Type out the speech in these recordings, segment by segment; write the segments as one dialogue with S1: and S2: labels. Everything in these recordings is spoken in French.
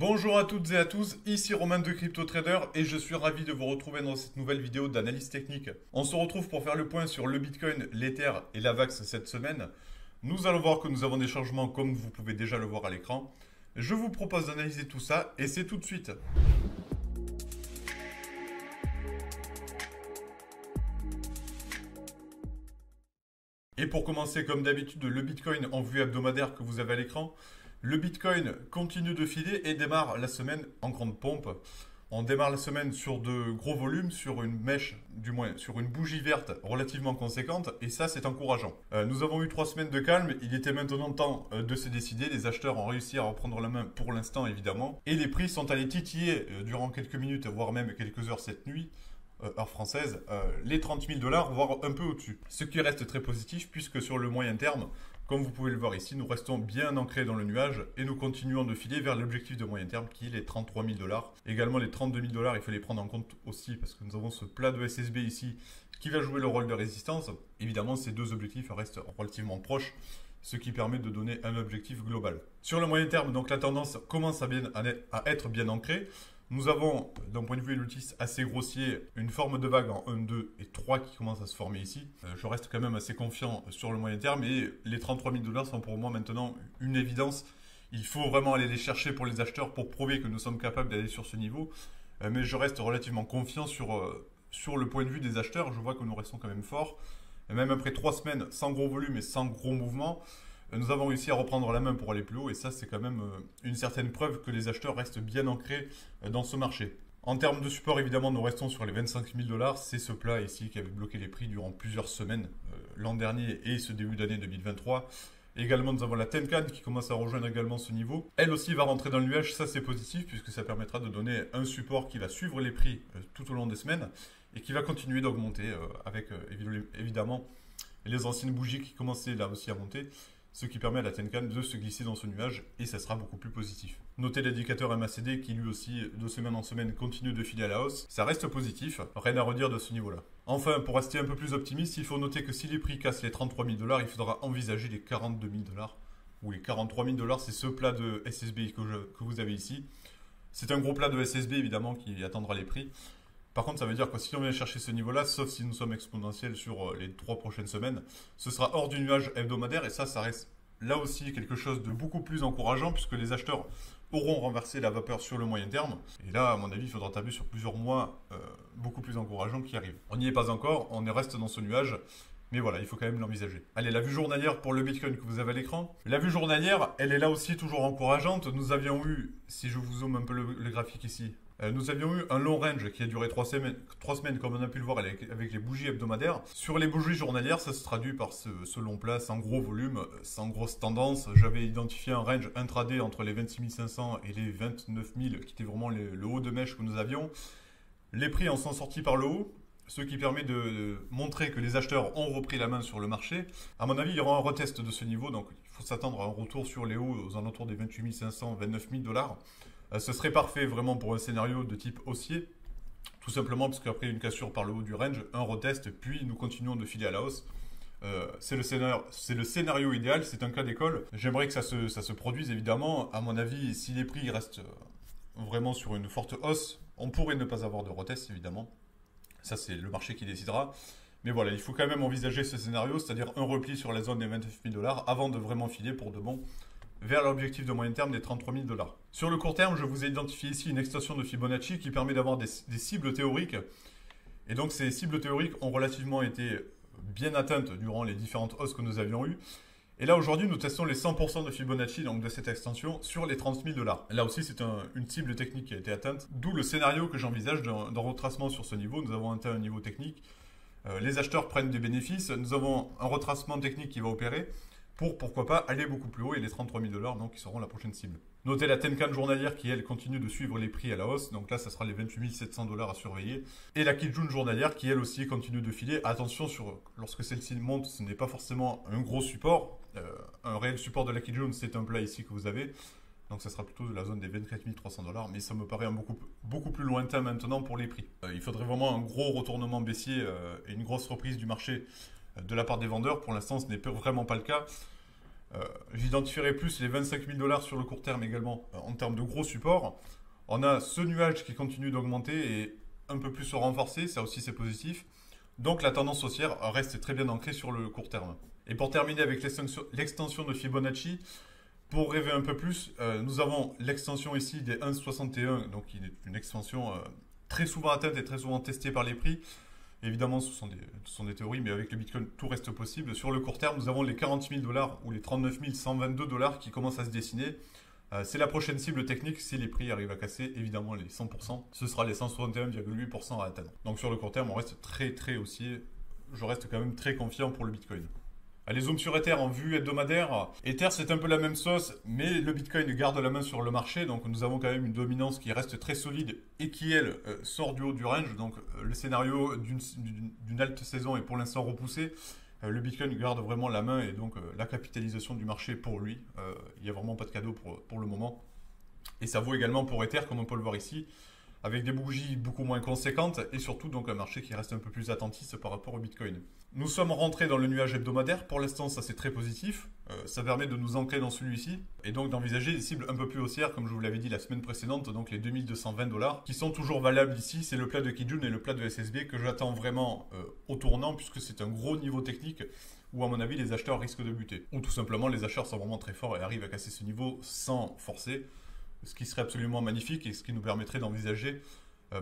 S1: Bonjour à toutes et à tous, ici Romain de Crypto Trader et je suis ravi de vous retrouver dans cette nouvelle vidéo d'analyse technique. On se retrouve pour faire le point sur le Bitcoin, l'Ether et la VAX cette semaine. Nous allons voir que nous avons des changements comme vous pouvez déjà le voir à l'écran. Je vous propose d'analyser tout ça et c'est tout de suite. Et pour commencer, comme d'habitude, le Bitcoin en vue hebdomadaire que vous avez à l'écran. Le Bitcoin continue de filer et démarre la semaine en grande pompe. On démarre la semaine sur de gros volumes, sur une mèche, du moins sur une bougie verte relativement conséquente, et ça c'est encourageant. Nous avons eu 3 semaines de calme, il était maintenant temps de se décider, les acheteurs ont réussi à reprendre la main pour l'instant évidemment, et les prix sont allés titiller durant quelques minutes, voire même quelques heures cette nuit, heure française, les 30 000 $, voire un peu au-dessus. Ce qui reste très positif puisque sur le moyen terme, comme vous pouvez le voir ici, nous restons bien ancrés dans le nuage et nous continuons de filer vers l'objectif de moyen terme qui est les 33 000 $. Également les 32 000 $, il faut les prendre en compte aussi parce que nous avons ce plat de SSB ici qui va jouer le rôle de résistance. Évidemment, ces deux objectifs restent relativement proches, ce qui permet de donner un objectif global. Sur le moyen terme, donc la tendance commence à être bien ancrée. Nous avons, d'un point de vue Lutis assez grossier, une forme de vague en 1, 2 et 3 qui commence à se former ici. Je reste quand même assez confiant sur le moyen terme et les 33 000 $ sont pour moi maintenant une évidence. Il faut vraiment aller les chercher pour les acheteurs pour prouver que nous sommes capables d'aller sur ce niveau. Mais je reste relativement confiant sur le point de vue des acheteurs. Je vois que nous restons quand même forts. Et même après 3 semaines sans gros volume et sans gros mouvement, nous avons réussi à reprendre la main pour aller plus haut et ça c'est quand même une certaine preuve que les acheteurs restent bien ancrés dans ce marché. En termes de support évidemment nous restons sur les 25 000 $, c'est ce plat ici qui avait bloqué les prix durant plusieurs semaines l'an dernier et ce début d'année 2023. Également nous avons la Tenkan qui commence à rejoindre également ce niveau. Elle aussi va rentrer dans le nuage, ça c'est positif puisque ça permettra de donner un support qui va suivre les prix tout au long des semaines et qui va continuer d'augmenter avec évidemment les anciennes bougies qui commençaient là aussi à monter. Ce qui permet à la Tenkan de se glisser dans ce nuage et ça sera beaucoup plus positif. Notez l'indicateur MACD qui lui aussi, de semaine en semaine, continue de filer à la hausse. Ça reste positif, rien à redire de ce niveau-là. Enfin, pour rester un peu plus optimiste, il faut noter que si les prix cassent les 33 000 $, il faudra envisager les 42 000 $, ou les 43 000 $, c'est ce plat de SSB que vous avez ici. C'est un gros plat de SSB évidemment qui attendra les prix. Par contre, ça veut dire que si on vient chercher ce niveau-là, sauf si nous sommes exponentiels sur les 3 prochaines semaines, ce sera hors du nuage hebdomadaire et ça reste là aussi quelque chose de beaucoup plus encourageant puisque les acheteurs auront renversé la vapeur sur le moyen terme. Et là, à mon avis, il faudra tabler sur plusieurs mois beaucoup plus encourageants qui arrivent. On n'y est pas encore, on reste dans ce nuage. Mais voilà, il faut quand même l'envisager. Allez, la vue journalière pour le Bitcoin que vous avez à l'écran. La vue journalière, elle est là aussi toujours encourageante. Nous avions eu, si je vous zoome un peu le graphique ici, nous avions eu un long range qui a duré 3 semaines comme on a pu le voir avec les bougies hebdomadaires. Sur les bougies journalières, ça se traduit par ce long plat sans gros volume, sans grosse tendance. J'avais identifié un range intraday entre les 26 500 et les 29 000 qui était vraiment le haut de mèche que nous avions. Les prix en sont sortis par le haut, ce qui permet de montrer que les acheteurs ont repris la main sur le marché. À mon avis, il y aura un retest de ce niveau, donc il faut s'attendre à un retour sur les hauts aux alentours des 28 500, 29 000 $. Ce serait parfait vraiment pour un scénario de type haussier, tout simplement parce qu'après une cassure par le haut du range, un retest, puis nous continuons de filer à la hausse. C'est le scénario idéal, c'est un cas d'école. J'aimerais que ça se produise évidemment. À mon avis, si les prix restent vraiment sur une forte hausse, on pourrait ne pas avoir de retest évidemment. Ça c'est le marché qui décidera. Mais voilà, il faut quand même envisager ce scénario, c'est-à-dire un repli sur la zone des 29 000 $ avant de vraiment filer pour de bon vers l'objectif de moyen terme des 33 000 $. Sur le court terme, je vous ai identifié ici une extension de Fibonacci qui permet d'avoir des cibles théoriques. Et donc ces cibles théoriques ont relativement été bien atteintes durant les différentes hausses que nous avions eues. Et là aujourd'hui, nous testons les 100% de Fibonacci donc de cette extension sur les 30 000 $. Là aussi, c'est une cible technique qui a été atteinte, d'où le scénario que j'envisage d'un retracement sur ce niveau. Nous avons atteint un niveau technique. Les acheteurs prennent des bénéfices. Nous avons un retracement technique qui va opérer pour, pourquoi pas, aller beaucoup plus haut et les 33 000 $, donc qui seront la prochaine cible. Notez la Tenkan journalière qui, elle, continue de suivre les prix à la hausse, donc là, ça sera les 28 700 $ à surveiller. Et la Kijun journalière qui, elle aussi, continue de filer. Attention, lorsque celle-ci monte, ce n'est pas forcément un gros support. Un réel support de la Kijun, c'est un plat ici que vous avez. Donc ça sera plutôt de la zone des 24 300 $, mais ça me paraît beaucoup plus lointain maintenant pour les prix. Il faudrait vraiment un gros retournement baissier et une grosse reprise du marché de la part des vendeurs. Pour l'instant, ce n'est vraiment pas le cas. J'identifierai plus les 25 000 dollars sur le court terme également en termes de gros supports. On a ce nuage qui continue d'augmenter et un peu plus se renforcer, ça aussi c'est positif. Donc la tendance haussière reste très bien ancrée sur le court terme. Et pour terminer avec l'extension de Fibonacci, pour rêver un peu plus, nous avons l'extension ici des 1,61, donc qui est une extension très souvent atteinte et très souvent testée par les prix. Évidemment, ce sont des théories, mais avec le Bitcoin, tout reste possible. Sur le court terme, nous avons les 40 000 dollars ou les 39 122 dollars qui commencent à se dessiner. C'est la prochaine cible technique. Si les prix arrivent à casser, évidemment, les 100%, ce sera les 161,8% à atteindre. Donc sur le court terme, on reste très haussier. Je reste quand même très confiant pour le Bitcoin. Allez, zoom sur Ether en vue hebdomadaire. Ether, c'est un peu la même sauce, mais le Bitcoin garde la main sur le marché. Donc, nous avons quand même une dominance qui reste très solide et qui, elle, sort du haut du range. Donc, le scénario d'une halte saison est pour l'instant repoussé. Le Bitcoin garde vraiment la main et donc la capitalisation du marché pour lui. Il n'y a vraiment pas de cadeau pour le moment. Et ça vaut également pour Ether, comme on peut le voir ici, avec des bougies beaucoup moins conséquentes et surtout donc un marché qui reste un peu plus attentiste par rapport au Bitcoin. Nous sommes rentrés dans le nuage hebdomadaire. Pour l'instant, ça c'est très positif. Ça permet de nous ancrer dans celui-ci et donc d'envisager des cibles un peu plus haussières, comme je vous l'avais dit la semaine précédente, donc les 2220 dollars, qui sont toujours valables ici. C'est le plat de Kijun et le plat de SSB que j'attends vraiment au tournant, puisque c'est un gros niveau technique où, à mon avis, les acheteurs risquent de buter. Ou tout simplement, les acheteurs sont vraiment très forts et arrivent à casser ce niveau sans forcer, ce qui serait absolument magnifique et ce qui nous permettrait d'envisager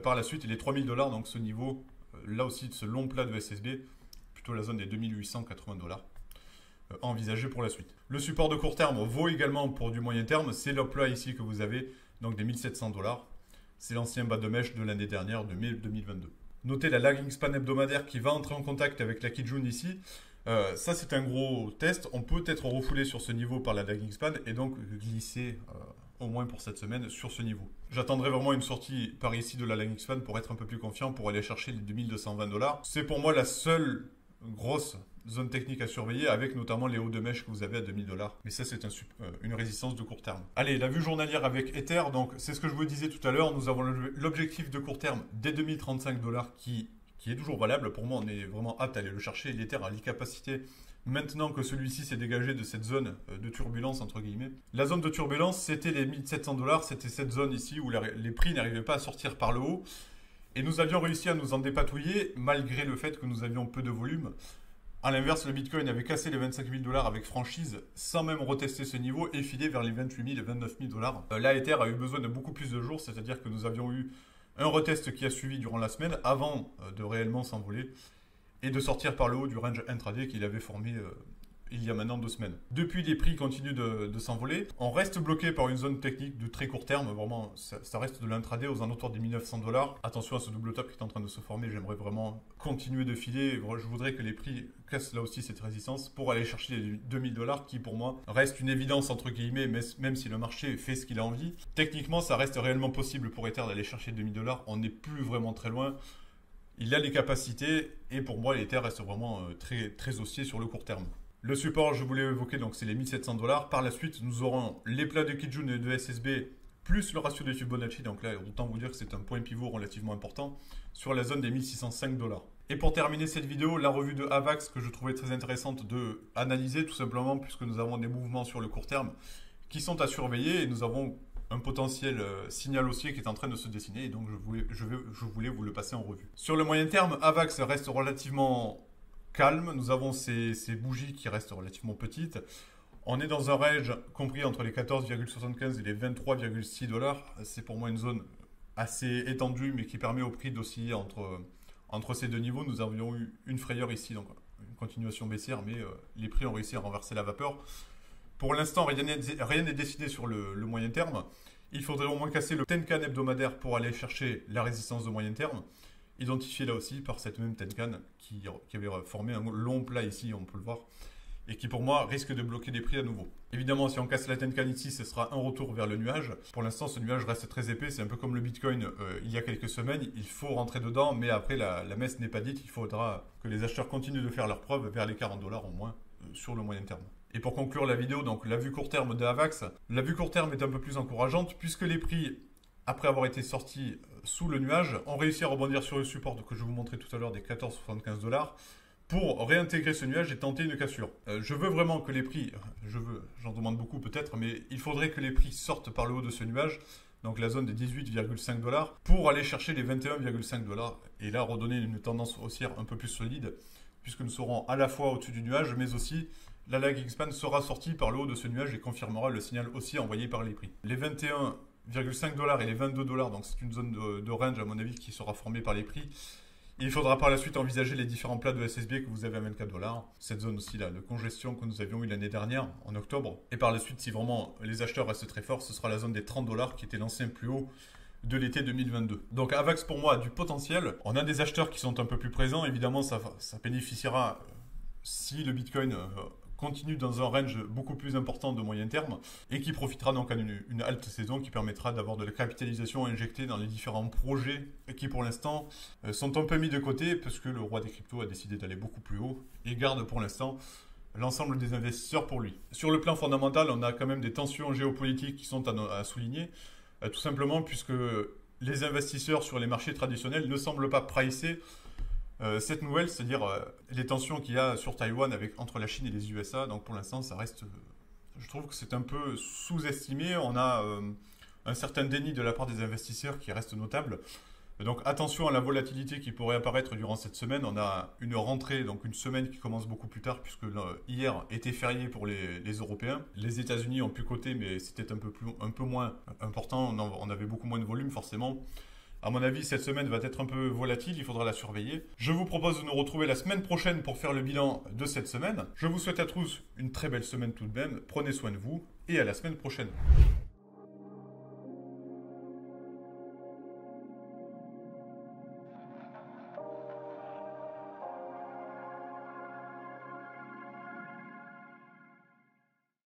S1: par la suite les 3000 dollars, donc ce niveau, là aussi, de ce long plat de SSB, plutôt la zone des 2880 dollars. Envisagé pour la suite. Le support de court terme vaut également pour du moyen terme. C'est le plat ici que vous avez, donc des 1700 dollars. C'est l'ancien bas de mèche de l'année dernière, de mai 2022. Notez la lagging span hebdomadaire qui va entrer en contact avec la Kijun ici. Ça, c'est un gros test. On peut être refoulé sur ce niveau par la lagging span et donc glisser, au moins pour cette semaine, sur ce niveau. J'attendrai vraiment une sortie par ici de la lagging span pour être un peu plus confiant, pour aller chercher les 2220 dollars. C'est pour moi la seule grosse zone technique à surveiller, avec notamment les hauts de mèche que vous avez à 2000 dollars. Mais ça, c'est une résistance de court terme. Allez, la vue journalière avec Ether, donc c'est ce que je vous disais tout à l'heure. Nous avons l'objectif de court terme des 2035 dollars qui est toujours valable. Pour moi, on est vraiment apte à aller le chercher. L'Ether a l'incapacité, maintenant que celui-ci s'est dégagé de cette zone de turbulence, entre guillemets. La zone de turbulence, c'était les 1700 dollars. C'était cette zone ici où les prix n'arrivaient pas à sortir par le haut. Et nous avions réussi à nous en dépatouiller, malgré le fait que nous avions peu de volume. A l'inverse, le Bitcoin avait cassé les 25 000 dollars avec franchise, sans même retester ce niveau, et filé vers les 28 000 et 29 000 dollars. Là, Ether a eu besoin de beaucoup plus de jours, c'est-à-dire que nous avions eu un retest qui a suivi durant la semaine, avant de réellement s'envoler, et de sortir par le haut du range intraday qu'il avait formé il y a maintenant 2 semaines. Depuis, les prix continuent de s'envoler. On reste bloqué par une zone technique de très court terme. Vraiment, ça reste de l'intraday aux alentours des 1900 dollars. Attention à ce double top qui est en train de se former. J'aimerais vraiment continuer de filer. Je voudrais que les prix cassent là aussi cette résistance pour aller chercher les 2000 dollars qui, pour moi, reste une évidence entre guillemets, même si le marché fait ce qu'il a envie. Techniquement, ça reste réellement possible pour Ether d'aller chercher 2000 dollars. On n'est plus vraiment très loin. Il a les capacités et pour moi, l'Ether reste vraiment très haussier sur le court terme. Le support, je voulais évoquer, donc c'est les 1700 dollars. Par la suite, nous aurons les plats de Kijun et de SSB, plus le ratio de Fibonacci. Donc là, autant vous dire que c'est un point pivot relativement important sur la zone des 1605 dollars. Et pour terminer cette vidéo, la revue de AVAX que je trouvais très intéressante de analyser, tout simplement, puisque nous avons des mouvements sur le court terme qui sont à surveiller et nous avons un potentiel signal haussier qui est en train de se dessiner. Et donc, je voulais vous le passer en revue. Sur le moyen terme, AVAX reste relativement calme. Nous avons ces bougies qui restent relativement petites. On est dans un range compris entre les 14,75 et les 23,6 dollars. C'est pour moi une zone assez étendue, mais qui permet au prix d'osciller entre ces deux niveaux. Nous avions eu une frayeur ici, donc une continuation baissière, mais les prix ont réussi à renverser la vapeur. Pour l'instant, rien n'est décidé sur le moyen terme. Il faudrait au moins casser le Tenkan hebdomadaire pour aller chercher la résistance de moyen terme. Identifié là aussi par cette même Tenkan qui avait formé un long plat ici, on peut le voir, et qui pour moi risque de bloquer les prix à nouveau. Évidemment, si on casse la Tenkan ici, ce sera un retour vers le nuage. Pour l'instant, ce nuage reste très épais, c'est un peu comme le Bitcoin il y a quelques semaines. Il faut rentrer dedans, mais après la messe n'est pas dite, il faudra que les acheteurs continuent de faire leurs preuves vers les 40 dollars au moins sur le moyen terme. Et pour conclure la vidéo, donc la vue court terme de AVAX, la vue court terme est un peu plus encourageante puisque les prix, après avoir été sortis sous le nuage, ont réussi à rebondir sur le support que je vous montrais tout à l'heure des 14,75 dollars pour réintégrer ce nuage et tenter une cassure. Je veux vraiment que les prix, j'en demande beaucoup peut-être, mais il faudrait que les prix sortent par le haut de ce nuage, donc la zone des 18,5 $, pour aller chercher les 21,5 $, et là redonner une tendance haussière un peu plus solide, puisque nous serons à la fois au-dessus du nuage, mais aussi la lagging span sera sortie par le haut de ce nuage et confirmera le signal haussier envoyé par les prix. Les 21,5 $ et les 22 $, donc c'est une zone de range à mon avis qui sera formée par les prix. Il faudra par la suite envisager les différents plats de SSB que vous avez à 24 $. Cette zone aussi là de congestion que nous avions eu l'année dernière, en octobre. Et par la suite, si vraiment les acheteurs restent très forts, ce sera la zone des 30 $ qui était l'ancien plus haut de l'été 2022. Donc Avax pour moi a du potentiel. On a des acheteurs qui sont un peu plus présents. Évidemment, ça bénéficiera si le Bitcoin continue dans un range beaucoup plus important de moyen terme et qui profitera donc à une halte saison qui permettra d'avoir de la capitalisation injectée dans les différents projets qui pour l'instant sont un peu mis de côté parce que le roi des cryptos a décidé d'aller beaucoup plus haut et garde pour l'instant l'ensemble des investisseurs pour lui. Sur le plan fondamental, on a quand même des tensions géopolitiques qui sont à souligner, tout simplement puisque les investisseurs sur les marchés traditionnels ne semblent pas pricer cette nouvelle, c'est-à-dire les tensions qu'il y a sur Taïwan entre la Chine et les USA. Donc pour l'instant, ça reste, je trouve que c'est un peu sous-estimé. On a un certain déni de la part des investisseurs qui reste notable. Donc attention à la volatilité qui pourrait apparaître durant cette semaine. On a une rentrée, donc une semaine qui commence beaucoup plus tard, puisque hier était férié pour les Européens. Les États-Unis ont pu coter, mais c'était un peu moins important. On avait beaucoup moins de volume forcément. À mon avis, cette semaine va être un peu volatile, il faudra la surveiller. Je vous propose de nous retrouver la semaine prochaine pour faire le bilan de cette semaine. Je vous souhaite à tous une très belle semaine tout de même. Prenez soin de vous et à la semaine prochaine.